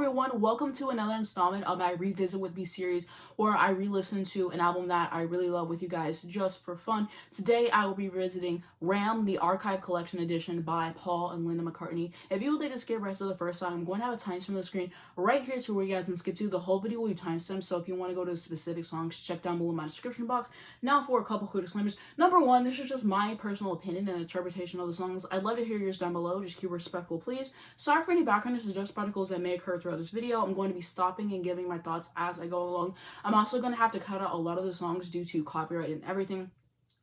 everyone, welcome to another installment of my Revisit With Me series where I re-listen to an album that I really love with you guys just for fun. Today I will be revisiting Ram, the Archive Collection Edition by Paul and Linda McCartney. If you would like to skip right to the first song, I'm going to have a timestamp on the screen right here to where you guys can skip to. The whole video will be timestamped, so if you want to go to specific songs, check down below in my description box. Now for a couple quick disclaimers. Number one, this is just my personal opinion and interpretation of the songs. I'd love to hear yours down below. Just keep respectful, please. Sorry for any background noise or just particles that may occur throughout this video. I'm going to be stopping and giving my thoughts as I go along. I'm also going to have to cut out a lot of the songs due to copyright and everything.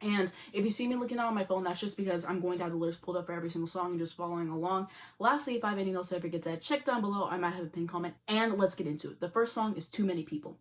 And if you see me looking out on my phone, that's just because I'm going to have the lyrics pulled up for every single song and just following along. Lastly, if I have any notes I forget to add, check down below. I might have a pinned comment. And let's get into it. The first song is Too Many People.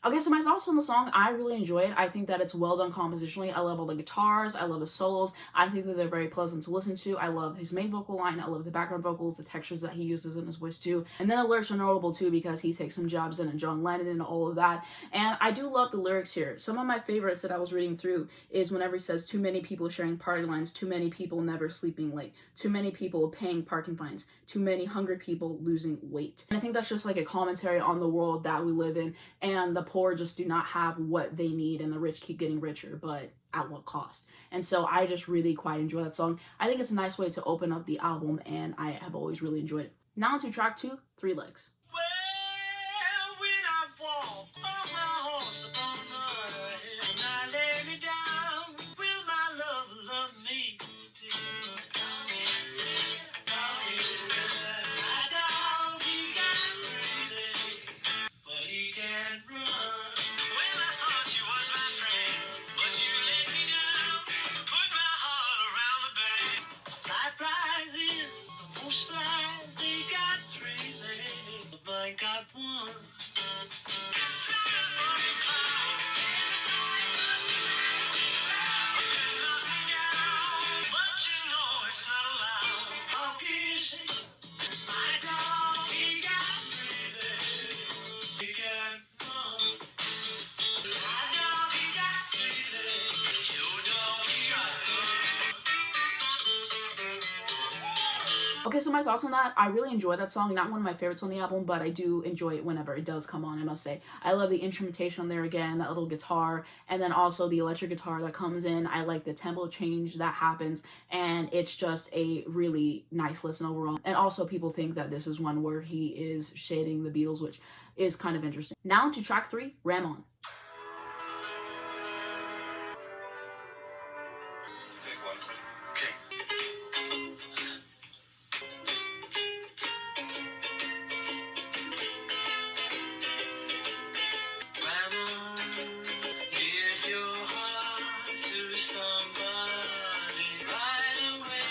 Okay, so my thoughts on the song, I really enjoy it. I think that it's well done compositionally. I love all the guitars. I love the solos. I think that they're very pleasant to listen to. I love his main vocal line. I love the background vocals, the textures that he uses in his voice too. And then the lyrics are notable too because he takes some jobs in John Lennon and all of that. And I do love the lyrics here. Some of my favorites that I was reading through is whenever he says, too many people sharing party lines, too many people never sleeping late, too many people paying parking fines, too many hungry people losing weight. And I think that's just like a commentary on the world that we live in, and the poor just do not have what they need and the rich keep getting richer, but at what cost? And so I just really quite enjoy that song. I think it's a nice way to open up the album, and I have always really enjoyed it. Now to track 2, Three Legs. Well, when I walk on my horse upon the hill, and I lay me down, will my love love me still? My dog, he got 3 legs, but he can't run. Well, I thought you was my friend, but you let me down, put my heart around the bend. A fly flies in, the moose flies, they got 3 legs, but mine got 1. Okay, so my thoughts on that, I really enjoy that song. Not one of my favorites on the album, but I do enjoy it whenever it does come on, I must say. I love the instrumentation on there again, that little guitar, and then also the electric guitar that comes in. I like the tempo change that happens, and it's just a really nice listen overall. And also people think that this is one where he is shading the Beatles, which is kind of interesting. Now to track 3, Ram On. Somebody right away.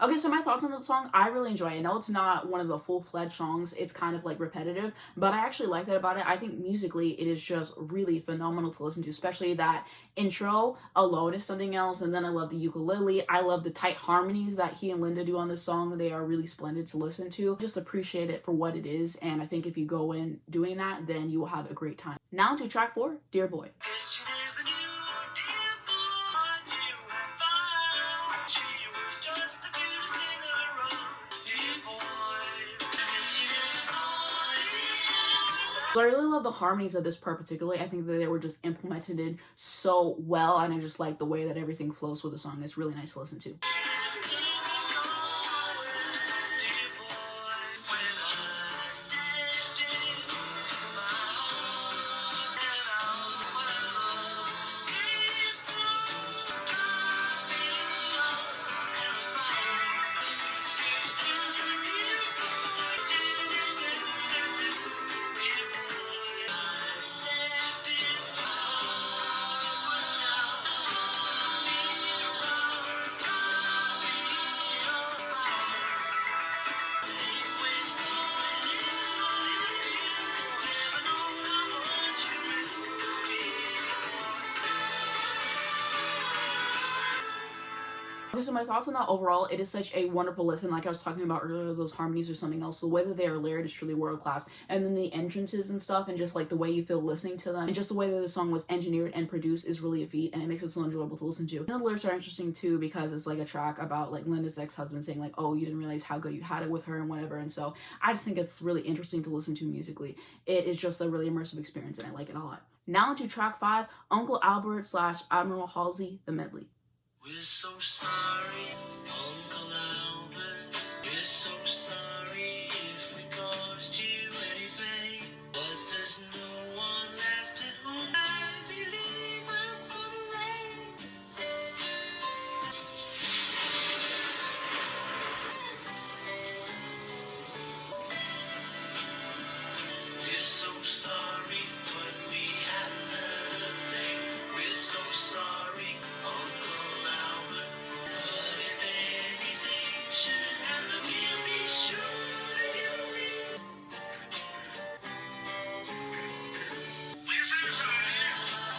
Okay, so my thoughts on the song, I really enjoy it. I know it's not one of the full-fledged songs. It's kind of like repetitive, but I actually like that about it. I think musically it is just really phenomenal to listen to, especially that intro alone is something else. And then I love the ukulele. I love the tight harmonies that he and Linda do on this song. They are really splendid to listen to. Just appreciate it for what it is. And I think if you go in doing that, then you will have a great time. Now to track 4, Dear Boy. Guess you never knew, dear boy, you had found. She was just the cutest thing around. Dear boy, guess you never saw it. So I really love the harmonies of this part particularly. I think that they were just implemented so well, and I just like the way that everything flows with the song. It's really nice to listen to. Okay, so my thoughts on that overall, it is such a wonderful listen. Like I was talking about earlier, those harmonies or something else. The way that they are layered is truly world class. And then the entrances and stuff, and just like the way you feel listening to them, and just the way that the song was engineered and produced is really a feat, and it makes it so enjoyable to listen to. And the lyrics are interesting too, because it's like a track about like Linda's ex-husband saying like, oh, you didn't realize how good you had it with her and whatever. And so I just think it's really interesting to listen to musically. It is just a really immersive experience, and I like it a lot. Now into track 5, Uncle Albert / Admiral Halsey, the medley. We're so sorry, Uncle Albert. We're so sorry if we caused you any pain. But there's no one left at home. I believe I'm gonna rain. We're so sorry, but we haven't heard a thing. We're so sorry, Uncle Albert. But if anything should happen, we'll be sure to give a ring. We're so sorry, Uncle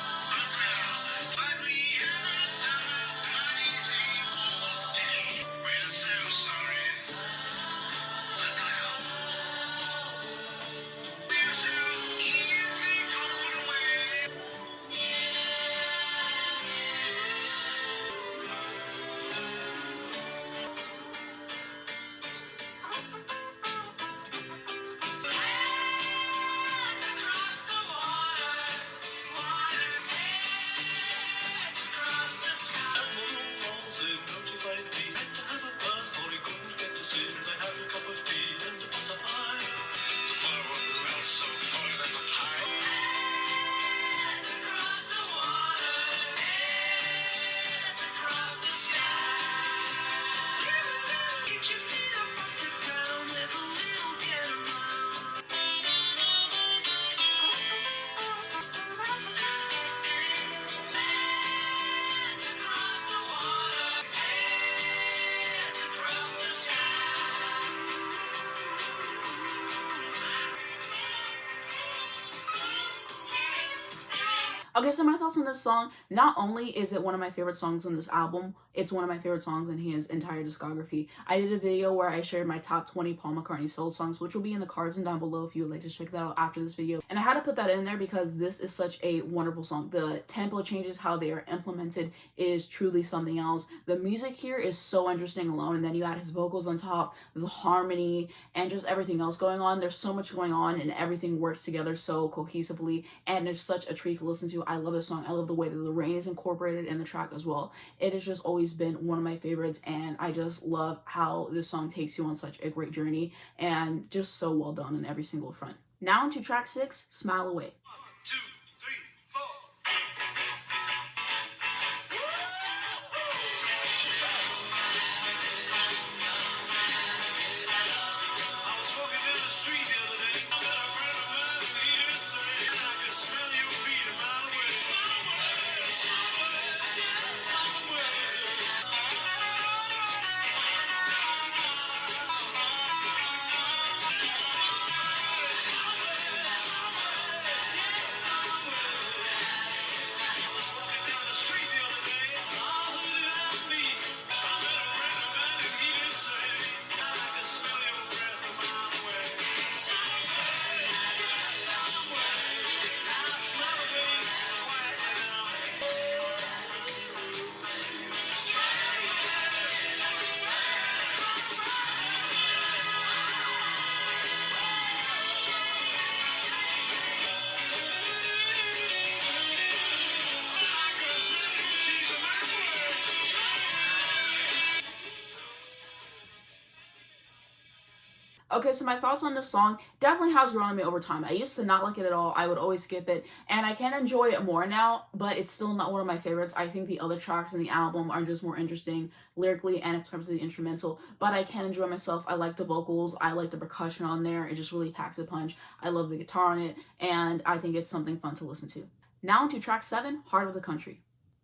Albert. But we haven't done anything all day. We're so sorry, Uncle Albert. We're so easy going away. Across the water, across the sky. Said notified me to have a bath, or he couldn't get to sit. I had a cup of tea and a pot of pie. The flower melts so far that the pie. Across the water, across the sky. Get your feet up off the ground, let the little get around. Across the water, across the sky. Okay, so my thoughts on this song, not only is it one of my favorite songs on this album, it's one of my favorite songs in his entire discography. I did a video where I shared my top 20 Paul McCartney solo songs, which will be in the cards and down below if you would like to check that out after this video. And I had to put that in there because this is such a wonderful song. The tempo changes, how they are implemented is truly something else. The music here is so interesting alone, and then you add his vocals on top, the harmony, and just everything else going on. There's so much going on, and everything works together so cohesively, and it's such a treat to listen to. I love this song. I love the way that the rain is incorporated in the track as well. It has just always been one of my favorites, and I just love how this song takes you on such a great journey, and just so well done in every single front. Now into track 6, Smile Away. 1, 2, 3, 4. I was walking down the street the other day. I met a friend of mine, and he just said, I can smell your feet a mile away. Somewhere, somewhere, somewhere. Okay, so my thoughts on this song definitely has grown on me over time. I used to not like it at all. I would always skip it, and I can enjoy it more now, but it's still not one of my favorites. I think the other tracks in the album are just more interesting lyrically and in terms of the instrumental, but I can enjoy myself. I like the vocals, I like the percussion on there. It just really packs a punch. I love the guitar on it, and I think it's something fun to listen to. Now into track 7, Heart of the Country.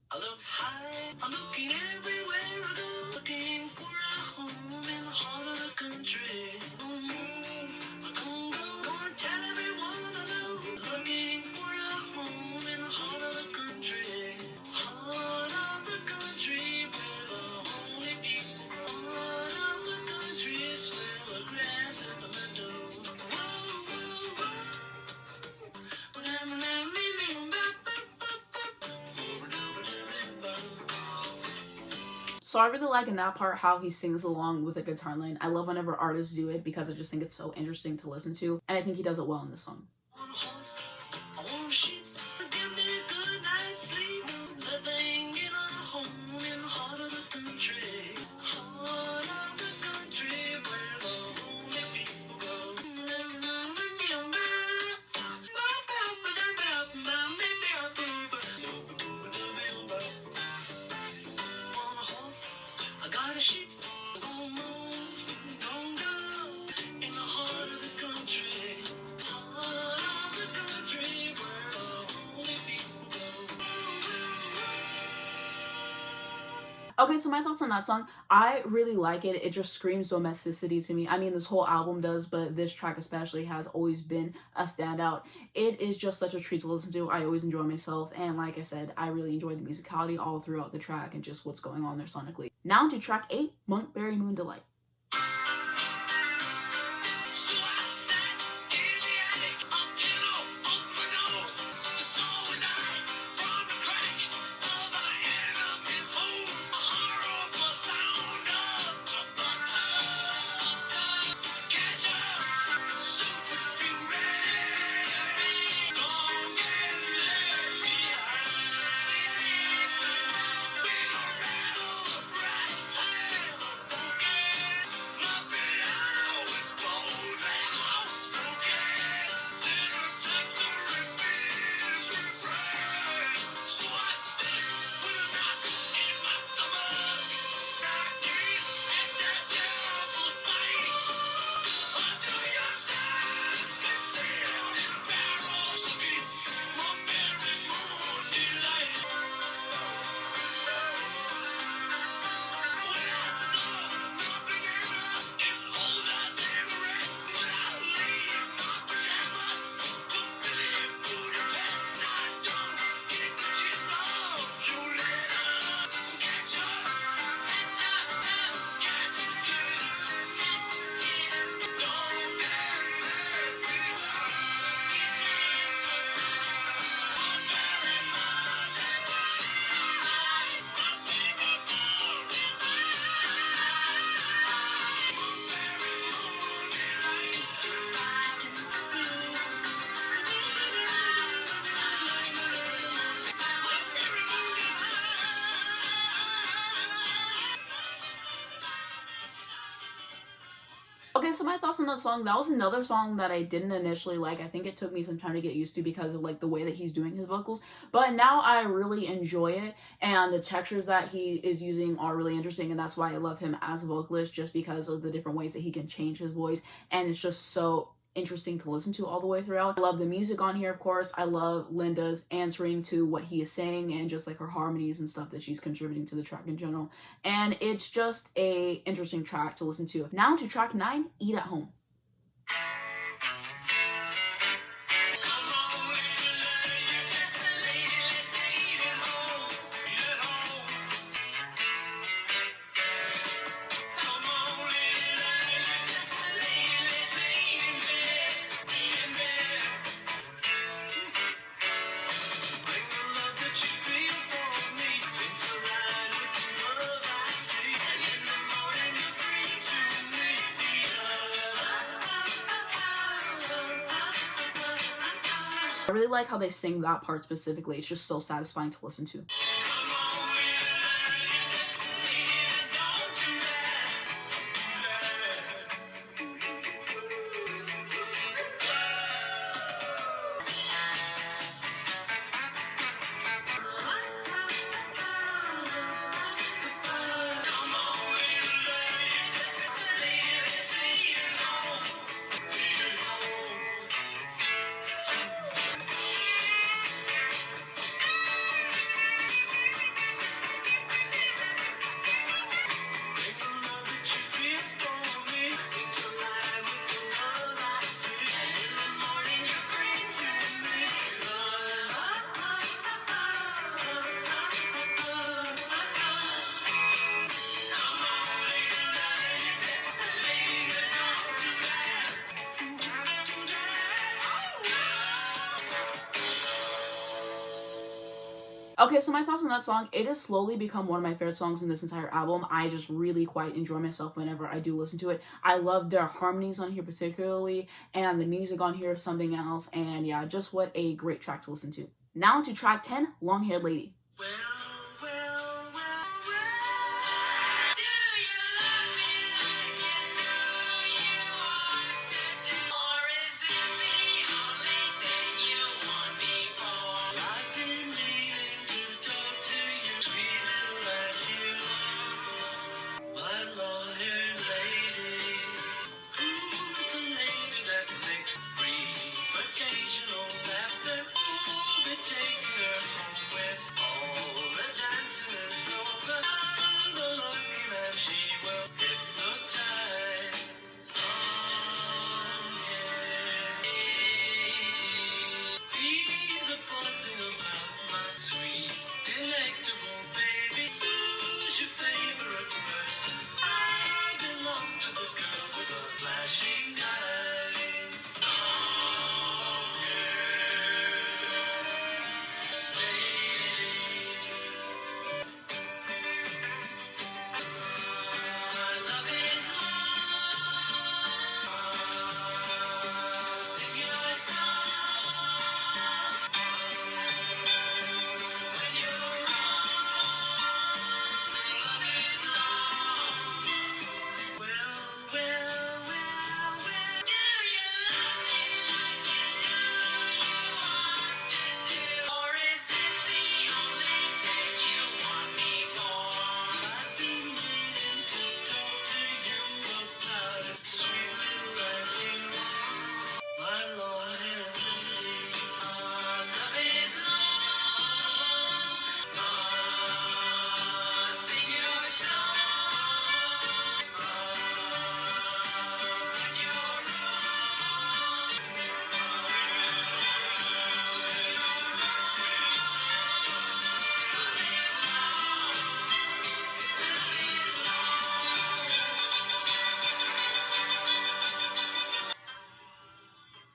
I look high, I'm looking everywhere I go, looking for a home in the heart of the country. I gonna tell everyone I know, looking for a home in the heart of the country. Heart of the country, where the holy people grow. Heart of the country, smell the grass at the meadow. Whoa, whoa, whoa. So I really like in that part how he sings along with a guitar line. I love whenever artists do it because I just think it's so interesting to listen to, and I think he does it well in this song. On a horse, on a ship, give me a good night's sleep. Living in a home in the heart of the country. Heart of the country, where the holy people go. On a horse, I got a sheep. Don't move, don't go. In the heart of the country. Heart of the country, where the holy people go. Okay, so my thoughts on that song, I really like it. It just screams domesticity to me. I mean, this whole album does, but this track especially has always been a standout. It is just such a treat to listen to. I always enjoy myself, and like I said, I really enjoy the musicality all throughout the track and just what's going on there sonically. Now to track 8, Monkberry Moon Delight. So I sat in the attic, a pillow up my nose. So was I from the crack of my enemy's home. A horrible sound of tobacco. Catch up, super fury. Don't get left behind. With a rattle of rats and a broken. My piano is cold and outspoken. Little touch the Reprise, Reprise. So I stick with a knot in my stomach. I gaze at that terrible sight. Until your stars can sail in a barrel. Sweet Monkberry moon delight. When I love nothing else is older than the rest. When I leave my pajamas to Billy Budapest, I don't get the gist of you later. Catch up, catch a kiss. Don't get left behind. Monkberry Okay, so my thoughts on that song, that was another song that I didn't initially like. I think it took me some time to get used to because of like the way that he's doing his vocals, but now I really enjoy it, and the textures that he is using are really interesting, and that's why I love him as a vocalist, just because of the different ways that he can change his voice, and it's just so interesting to listen to all the way throughout. I love the music on here, of course. I love Linda's answering to what he is saying and just like her harmonies and stuff that she's contributing to the track in general. And it's just a interesting track to listen to. Now to track 9, Eat at Home. Come on, lady, let's eat at home. Eat at home. Come on, lady, let's eat in bed. Eat in bed. Bring the love that you feel for me into right with the love I see. And in the morning you bring to me the I really like how they sing that part specifically. It's just so satisfying to listen to. come on, lady, don't do that. Okay, so my thoughts on that song, it has slowly become one of my favorite songs in this entire album. I just really quite enjoy myself whenever I do listen to it. I love their harmonies on here particularly, and the music on here is something else, and yeah, just what a great track to listen to. Now to track 10, Long Haired Lady. Well, well, well, well. Do you love me like you know you want to do? Or is this the only thing you want me for? I've been meaning to talk to you, sweet little as you are, my long-haired lady. Who's the lady that makes brief occasional laughter? Who'll be taking her home when all the dancing is over? I'm the lucky man she will hypnotize. Long-haired lady. Bees are buzzing about my sweet, delectable baby. Who's your favorite person? I belong to the girl with the flashing eyes. Long-haired lady. My love is long. Sing your song. When you're wrong, love is long. Well, well, well, well. Do you love me like you know you want to do? Or is this the only thing you want me for? I've been meaning to talk to you about it, sweet little as you are, my long-haired lady. Love is long. Sing your song. When you're wrong.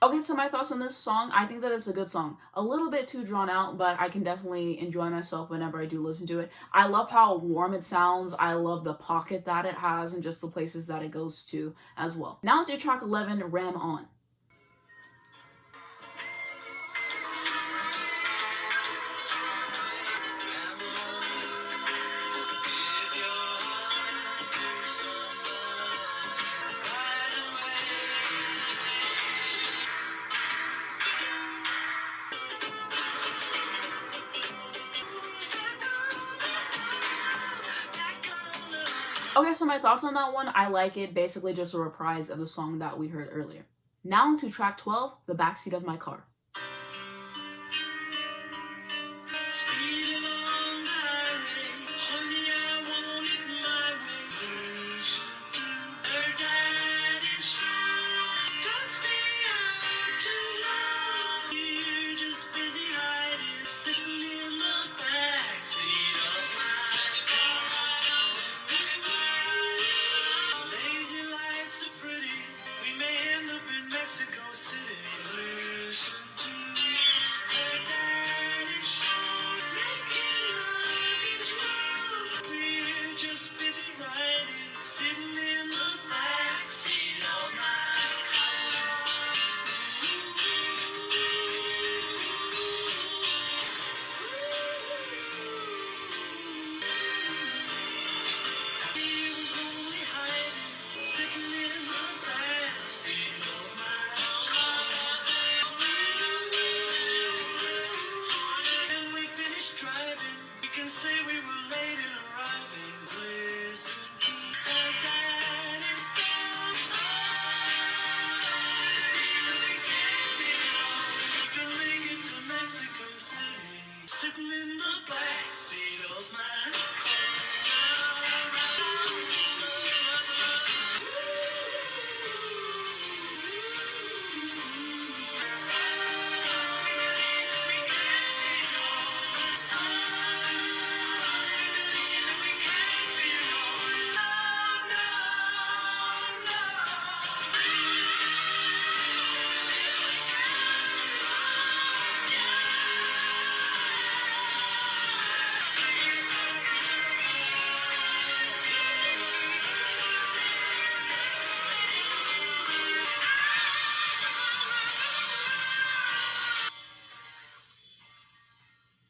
Okay, so my thoughts on this song, I think that it's a good song. A little bit too drawn out, but I can definitely enjoy myself whenever I do listen to it. I love how warm it sounds. I love the pocket that it has and just the places that it goes to as well. Now to track 11, Ram On. Give your heart to somebody right away. Who's that girl? Okay, so my thoughts on that one, I like it. Basically just a reprise of the song that we heard earlier. Now to track 12, The Backseat of My Car. Speed along the highway, honey, I want it my way. Listen to her daddy's song. Don't stay out too long. You're just busy hiding, sitting in the back seat of my car. The lazy lights are pretty. We may end up in Mexico City. Listen to her daddy's song. Making love is wrong. We're just busy riding, sitting in the back seat of my car. He was only hiding, sitting in the back seat of my car.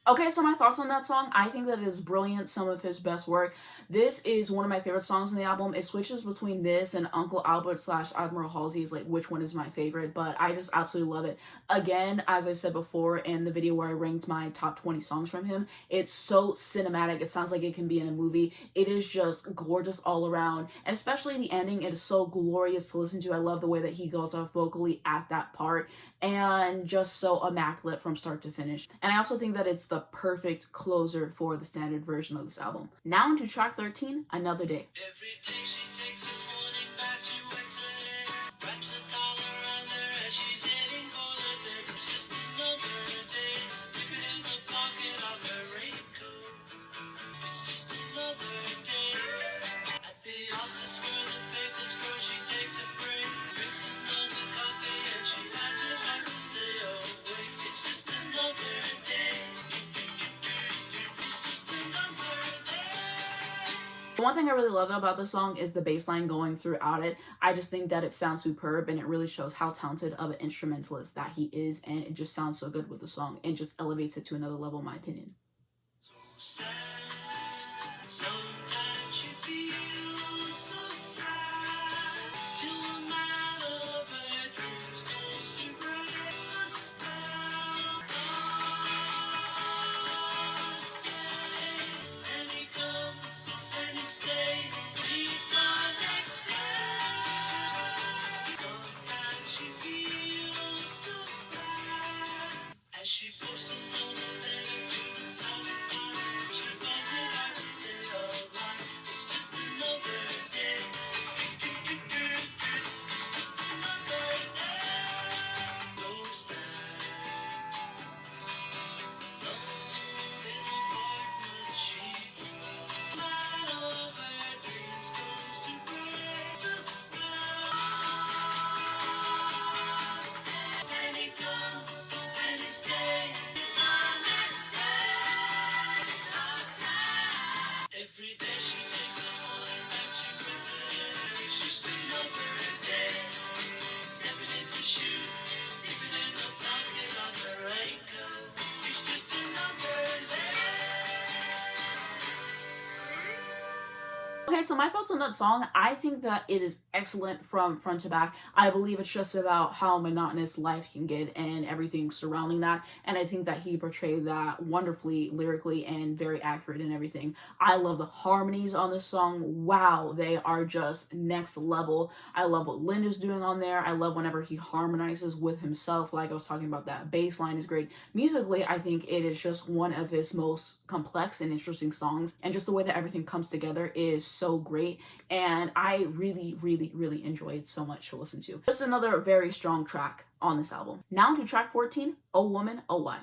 Okay, so my thoughts on that song, I think that it is brilliant, some of his best work. This is one of my favorite songs in the album. It switches between this and Uncle Albert slash Admiral Halsey is like which one is my favorite, but I just absolutely love it. Again, as I said before in the video where I ranked my top 20 songs from him, it's so cinematic. It sounds like it can be in a movie. It is just gorgeous all around, and especially the ending, it is so glorious to listen to. I love the way that he goes off vocally at that part, and just so immaculate from start to finish. And I also think that it's the perfect closer for the standard version of this album. Now into track 13, Another Day. Every day she takes a morning bath, she wets her hair, wraps a towel around her as she's heading for the bed. It's just another day, keep it in the pocket of her raincoat. It's just another day. At the office where the papers grow, she takes a break, drinks another coffee, and she finds it hard to stay awake. It's just another day. It's just another day. The one thing I really love about this song is the bass line going throughout it. I just think that it sounds superb, and it really shows how talented of an instrumentalist that he is, and it just sounds so good with the song and just elevates it to another level in my opinion. So sad, sometimes you feel so sad, till the man of her dreams goes to break the spell. Oh, stay, and he comes, and he stays, leaves the next day. Sometimes you feel so sad, as she posts another letter to the sound of fire. She finds it hard to stay alive. It's just another day. It's just another day. So sad. Lonely apartment she dwells. Light of her dreams comes to break the spell. And he comes, and he stays. It's the next day. So sad. Every day she takes a morning bath, she wets her hair. It's just another day. Stepping into shoes, dipping in the pocket of her raincoat. It's just another day. Okay, so my thoughts on that song, I think that it is excellent from front to back. I believe it's just about how monotonous life can get and everything surrounding that, and I think that he portrayed that wonderfully lyrically and very accurate in everything. I love the harmonies on this song. Wow, they are just next level. I love what Linda's doing on there. I love whenever he harmonizes with himself, like I was talking about. That bass line is great. Musically, I think it is just one of his most complex and interesting songs, and just the way that everything comes together is so great, and I really enjoy it so much to listen to. Just another very strong track on this album. Now to track 14, Oh Woman, Oh Why.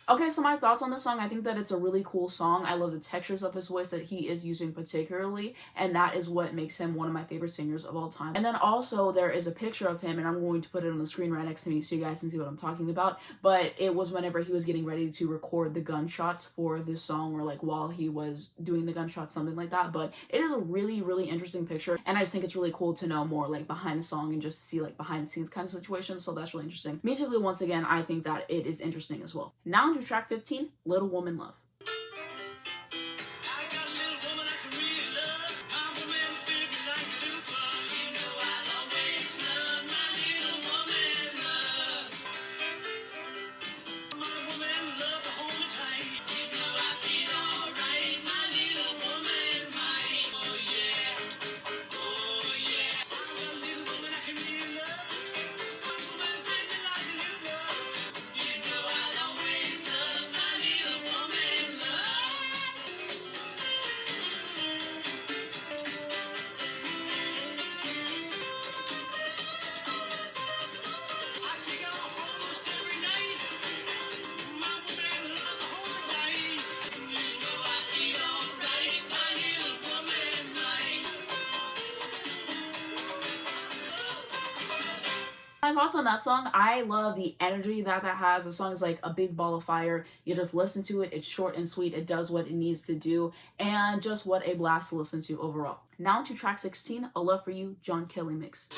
Okay, so my thoughts on this song, I think that it's a really cool song. I love the textures of his voice that he is using particularly, and that is what makes him one of my favorite singers of all time. And then also there is a picture of him, and I'm going to put it on the screen right next to me so you guys can see what I'm talking about, but it was whenever he was getting ready to record the gunshots for this song, or like while he was doing the gunshots, something like that. But it is a really interesting picture, and I just think it's really cool to know more like behind the song and just see like behind the scenes kind of situation, so that's really interesting. Musically, once again, I think that it is interesting as well. Now to track 15, Little Woman Love. I got a little woman I can really love. My woman fit me like a little glove. You know I'll always love my little woman love. my thoughts on that song, I love the energy that has. The song is like a big ball of fire. You just listen to it. It's short and sweet. It does what it needs to do. And just what a blast to listen to overall. Now to track 16, A Love For You, Jon Kelly mix.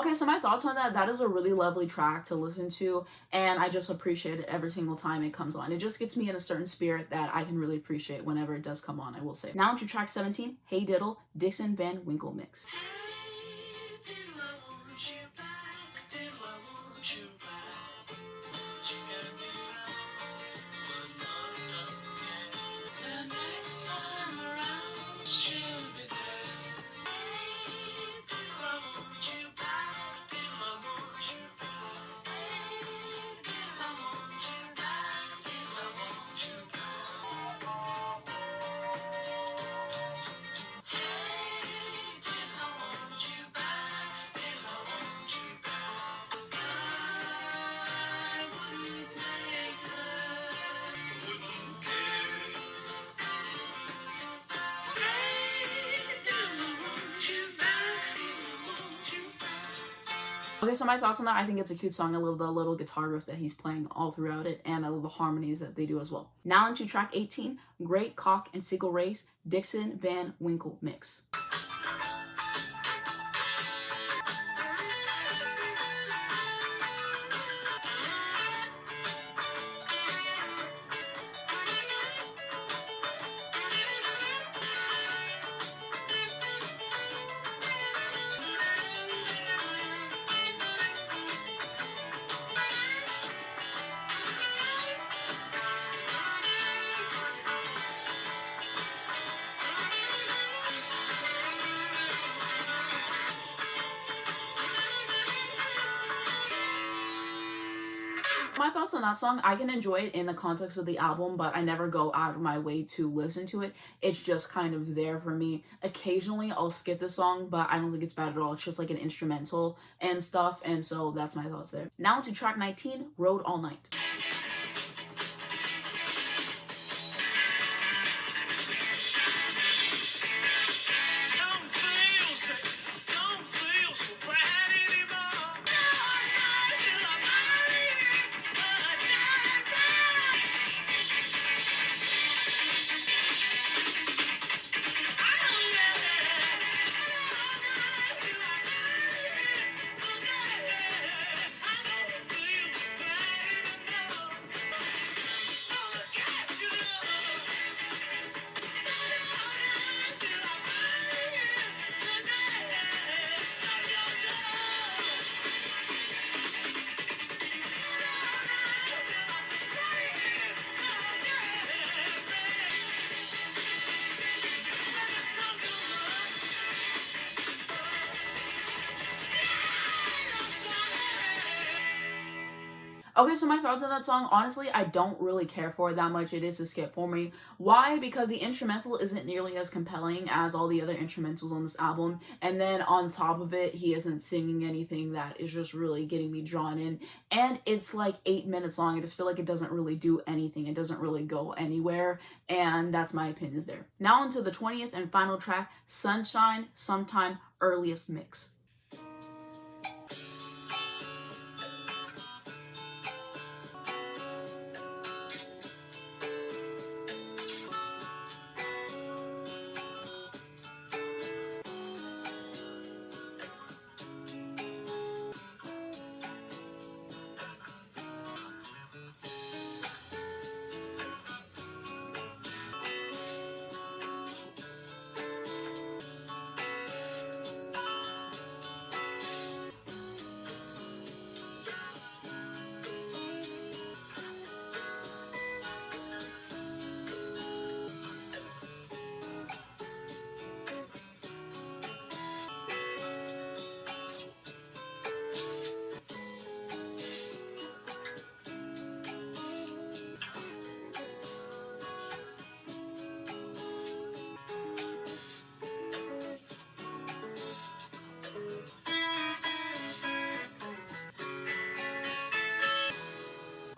Okay, so my thoughts on that is a really lovely track to listen to, and I just appreciate it every single time it comes on. It just gets me in a certain spirit that I can really appreciate whenever it does come on, I will say. Now to track 17, Hey Diddle, Dixon Van Winkle mix. Okay, so my thoughts on that, I think it's a cute song. I love the little guitar riff that he's playing all throughout it, and I love the harmonies that they do as well. Now into track 18, Great Cock and Seagull Race, Dixon Van Winkle mix. My thoughts on that song, I can enjoy it in the context of the album, but I never go out of my way to listen to it. It's just kind of there for me. Occasionally I'll skip the song, but I don't think it's bad at all. It's just like an instrumental and stuff, and so that's my thoughts there. Now to track 19, Road All Night. Okay, so my thoughts on that song, honestly, I don't really care for it that much. It is a skip for me. Why? Because the instrumental isn't nearly as compelling as all the other instrumentals on this album. And then on top of it, he isn't singing anything that is just really getting me drawn in. And it's like 8 minutes long. I just feel like it doesn't really do anything. It doesn't really go anywhere. And that's my opinions there. Now onto the 20th and final track, Sunshine, Sometime, Earliest Mix.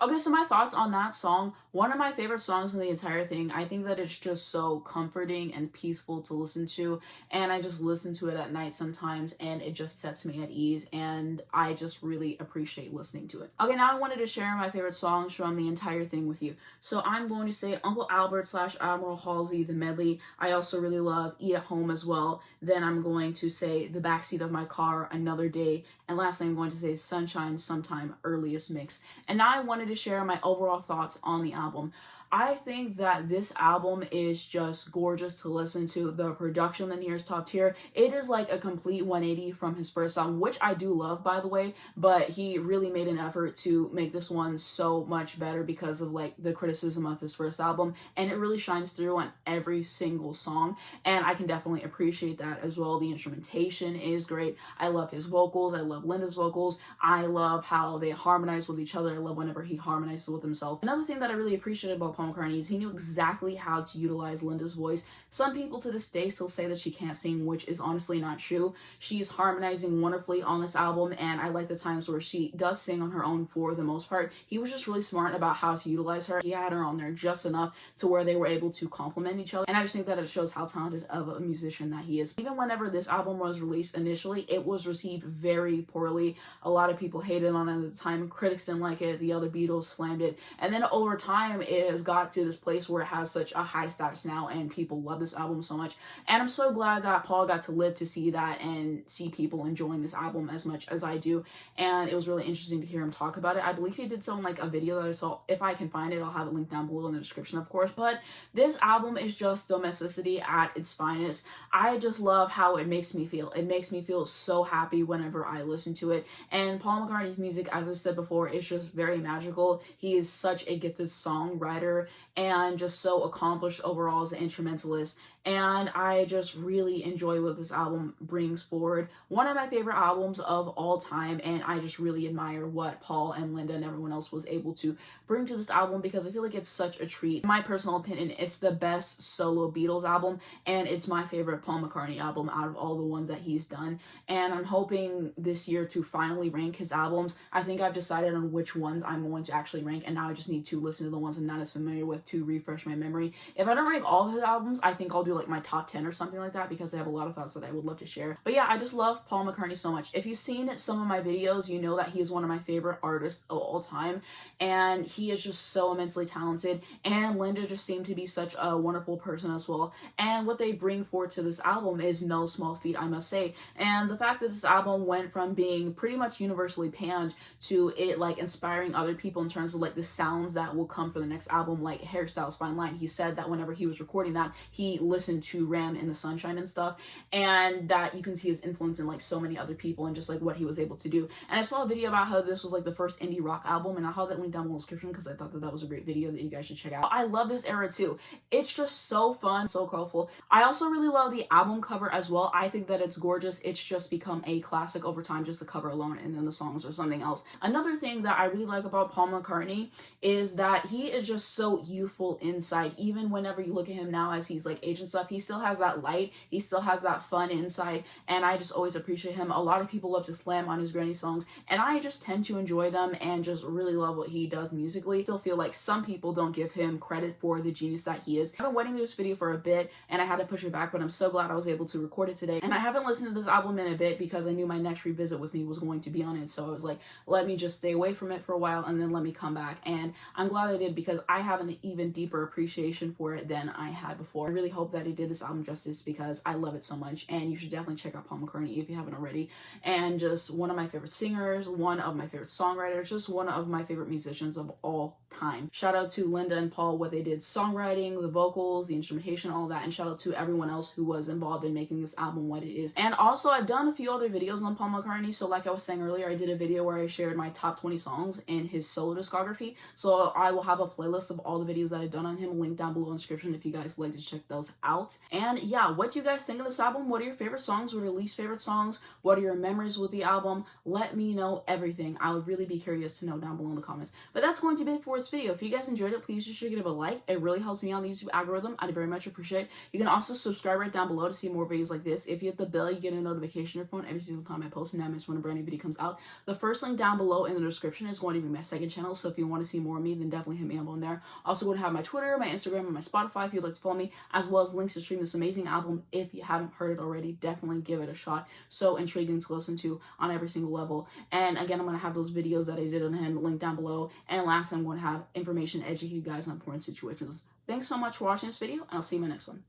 Okay, so my thoughts on that song, one of my favorite songs in the entire thing. I think that it's just so comforting and peaceful to listen to, and I just listen to it at night sometimes, and it just sets me at ease, and I just really appreciate listening to it. Okay, now I wanted to share my favorite songs from the entire thing with you. So I'm going to say Uncle Albert / Admiral Halsey, the medley. I also really love Eat at Home as well. Then I'm going to say The Backseat of My Car, Another Day, and lastly I'm going to say Sunshine, Sometime, Earliest Mix. And now I wanted to share my overall thoughts on the album. I think that this album is just gorgeous to listen to. The production in here is top tier. It is like a complete 180 from his first album, which I do love, by the way, but he really made an effort to make this one so much better because of like the criticism of his first album, and it really shines through on every single song, and I can definitely appreciate that as well. The instrumentation is great. I love his vocals. I love Linda's vocals. I love how they harmonize with each other. I love whenever he harmonizes with himself. Another thing that I really appreciated about Paul McCartney is he knew exactly how to utilize Linda's voice. Some people to this day still say that she can't sing, which is honestly not true. She's harmonizing wonderfully on this album, and I like the times where she does sing on her own for the most part. He was just really smart about how to utilize her. He had her on there just enough to where they were able to complement each other, and I just think that it shows how talented of a musician that he is. Even whenever this album was released initially, it was received very poorly. A lot of people hated on it at the time. Critics didn't like it. The other Beatles slammed it, and then over time it has got to this place where it has such a high status now, and people love this album so much. And I'm so glad that Paul got to live to see that and see people enjoying this album as much as I do. And it was really interesting to hear him talk about it. I believe he did so in like a video that I saw. If I can find it, I'll have it linked down below in the description, of course. But this album is just domesticity at its finest. I just love how it makes me feel. It makes me feel so happy whenever I listen to it. And Paul McCartney's music, as I said before, is just very magical. He is such a gifted songwriter and just so accomplished overall as an instrumentalist. And I just really enjoy what this album brings forward. One of my favorite albums of all time, and I just really admire what Paul and Linda and everyone else was able to bring to this album because I feel like it's such a treat. In my personal opinion, it's the best solo Beatles album, and it's my favorite Paul McCartney album out of all the ones that he's done. And I'm hoping this year to finally rank his albums. I think I've decided on which ones I'm going to actually rank, and now I just need to listen to the ones I'm not as familiar with to refresh my memory. If I don't rank all of his albums, I think I'll do like my top 10 or something like that because I have a lot of thoughts that I would love to share. But yeah, I just love Paul McCartney so much. If you've seen some of my videos, you know that he is one of my favorite artists of all time, and he is just so immensely talented, and Linda just seemed to be such a wonderful person as well. And what they bring forward to this album is no small feat, I must say. And the fact that this album went from being pretty much universally panned to it like inspiring other people in terms of like the sounds that will come for the next album, like Hairstyles Fine Line. He said that whenever he was recording that, he listened listen to Ram in the Sunshine and stuff, and that you can see his influence in like so many other people and just like what he was able to do. And I saw a video about how this was like the first indie rock album, and I'll have that link down below in the description because I thought that that was a great video that you guys should check out. I love this era too. It's just so fun, so colorful. I also really love the album cover as well. I think that it's gorgeous. It's just become a classic over time, just the cover alone, and then the songs or something else. Another thing that I really like about Paul McCartney is that he is just so youthful inside. Even whenever you look at him now as he's like age and stuff, he still has that light, he still has that fun inside, and I just always appreciate him. A lot of people love to slam on his granny songs, and I just tend to enjoy them and just really love what he does musically. Still feel like some people don't give him credit for the genius that he is. I've been waiting to do this video for a bit and I had to push it back, but I'm so glad I was able to record it today. And I haven't listened to this album in a bit because I knew my next revisit with me was going to be on it, so I was like, let me just stay away from it for a while and then let me come back. And I'm glad I did because I have an even deeper appreciation for it than I had before. I really hope that it did this album justice because I love it so much, and you should definitely check out Paul McCartney if you haven't already. And just one of my favorite singers, one of my favorite songwriters, just one of my favorite musicians of all time. Shout out to Linda and Paul, what they did, songwriting, the vocals, the instrumentation, all that, and shout out to everyone else who was involved in making this album what it is. And also, I've done a few other videos on Paul McCartney, so like I was saying earlier, I did a video where I shared my top 20 songs in his solo discography, so I will have a playlist of all the videos that I've done on him linked down below in the description if you guys like to check those out. And yeah, what do you guys think of this album? What are your favorite songs? What are your least favorite songs? What are your memories with the album? Let me know everything. I would really be curious to know down below in the comments. But that's going to be it for this video. If you guys enjoyed it, please just give it a like. It really helps me out on the YouTube algorithm. I'd very much appreciate it. You can also subscribe right down below to see more videos like this. If you hit the bell, you get a notification on your phone every single time I post and I miss when a brand new video comes out. The first link down below in the description is going to be my second channel, so if you want to see more of me, then definitely hit me up on there. Also going to have my Twitter, my Instagram, and my Spotify if you'd like to follow me, as well as links to stream this amazing album. If you haven't heard it already, definitely give it a shot. So intriguing to listen to on every single level. And again, I'm going to have those videos that I did on him linked down below. And last, I'm going to have information to educate you guys on important situations. Thanks so much for watching this video, and I'll see you in my next one.